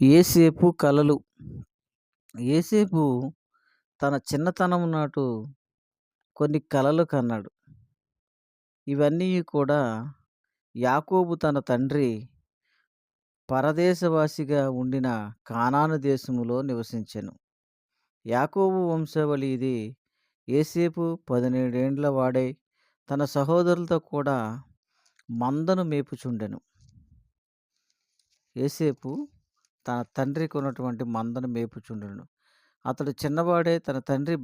ఏసేపు కలలు. ఏసేపు తన చిన్నతనం నాటు కొన్ని కలలు కన్నాడు. ఇవన్నీ కూడా యాకోబు తన తండ్రి పరదేశవాసిగా ఉండిన కానాను దేశములో నివసించెను. యాకోబు వంశావళి ఇది. ఏసేపు 17 ఏండ్ల వాడై తన సహోదరులతో కూడా మందను మేపుచుండెను. ఏసేపు తన తండ్రికి ఉన్నటువంటి మందను మేపుచుండెను. అతడు చిన్నవాడే తన తండ్రి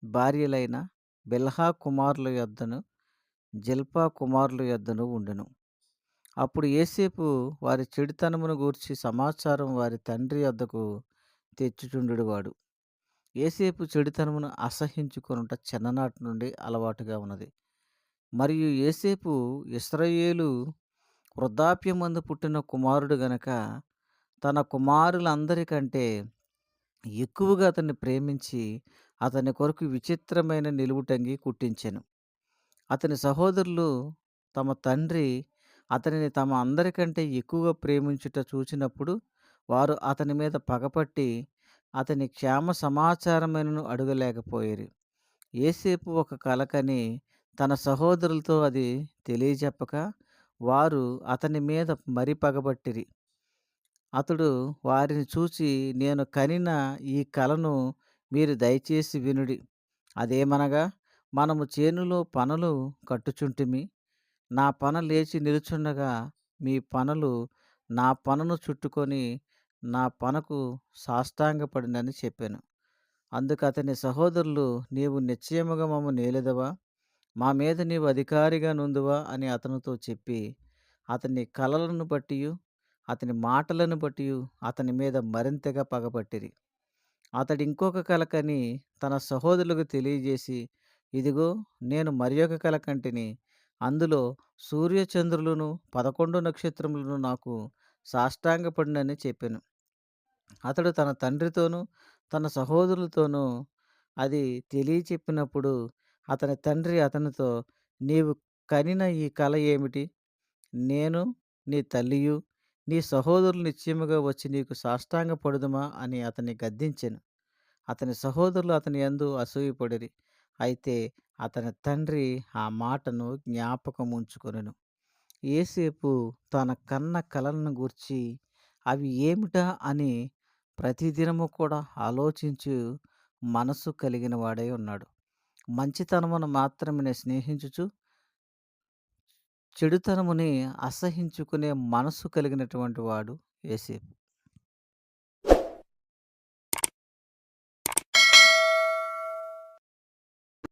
భార్యలైన బిల్హా కుమారుల యొద్దను, జిల్పా కుమారుల యొద్దను ఉండెను. అప్పుడు యోసేపు వారి చెడుతనమును గూర్చి సమాచారం వారి తండ్రి యొద్దకు తెచ్చుచుండెడువాడు. యోసేపు చెడుతనమును అసహ్యించుకొనుట చిన్ననాటి నుండి అలవాటుగా ఉన్నది. మరియు యోసేపు ఇశ్రాయేలు వృద్ధాప్యమందు పుట్టిన కుమారుడు గనక తన కుమారులందరికంటే ఎక్కువగా అతన్ని ప్రేమించి అతని కొరకు విచిత్రమైన నిలువుటంగి కుట్టించెను. అతని సహోదరులు తమ తండ్రి అతనిని తమ అందరికంటే ఎక్కువగా ప్రేమించుట చూచినప్పుడు వారు అతని మీద పగపట్టి అతని క్షేమ సమాచారమైనను అడగలేకపోయిరి. యోసేపు ఒక కల కని తన సహోదరులతో అది తెలియజెప్పక వారు అతని మీద మరి పగబట్టిరి. అతడు వారిని చూచి, నేను కనిన ఈ కలను మీరు దయచేసి వినుడి. అదేమనగా, మనము చేనులో పనలు కట్టుచుంటిమి. నా పన లేచి నిలుచుండగా మీ పనలు నా పనను చుట్టుకొని నా పనకు సాష్టాంగపడినని చెప్పాను. అందుకు అతని సహోదరులు, నీవు నిశ్చయముగా నేలెదవా? మా మీద నీవు అధికారిగా నుందువా అని అతనితో చెప్పి అతని కలలను బట్టియు అతని మాటలను బట్టియు అతని మీద మరింతగా పగపట్టిరి. అతడు ఇంకొక కల కని తన సహోదరులకు తెలియజేసి, ఇదిగో నేను మరియొక కల కంటిని. అందులో సూర్యచంద్రులను 11 నక్షత్రములను నాకు సాష్టాంగపడినని చెప్పెను. అతడు తన తండ్రితోనూ తన సహోదరులతోనూ అది తెలియచెప్పినప్పుడు అతని తండ్రి అతనితో, నీవు కనిన ఈ కల ఏమిటి? నేను నీ తల్లియు నీ సహోదరులు నిశ్చయముగా వచ్చి నీకు సాష్టాంగపడుదుమా అని అతన్ని గద్దించెను. అతని సహోదరులు అతని యందు అసూయపడిరి. అయితే అతని తండ్రి ఆ మాటను జ్ఞాపకముంచుకొనెను. యోసేపు తన కన్న కలలను గూర్చి అవి ఏమిటా అని ప్రతిదినము కూడా ఆలోచించు మనసు కలిగిన వాడై ఉన్నాడు. మంచితనమును మాత్రమే స్నేహించుచు చెడుతనముని అసహించుకునే మనసు కలిగినటువంటి వాడు యోసేపు.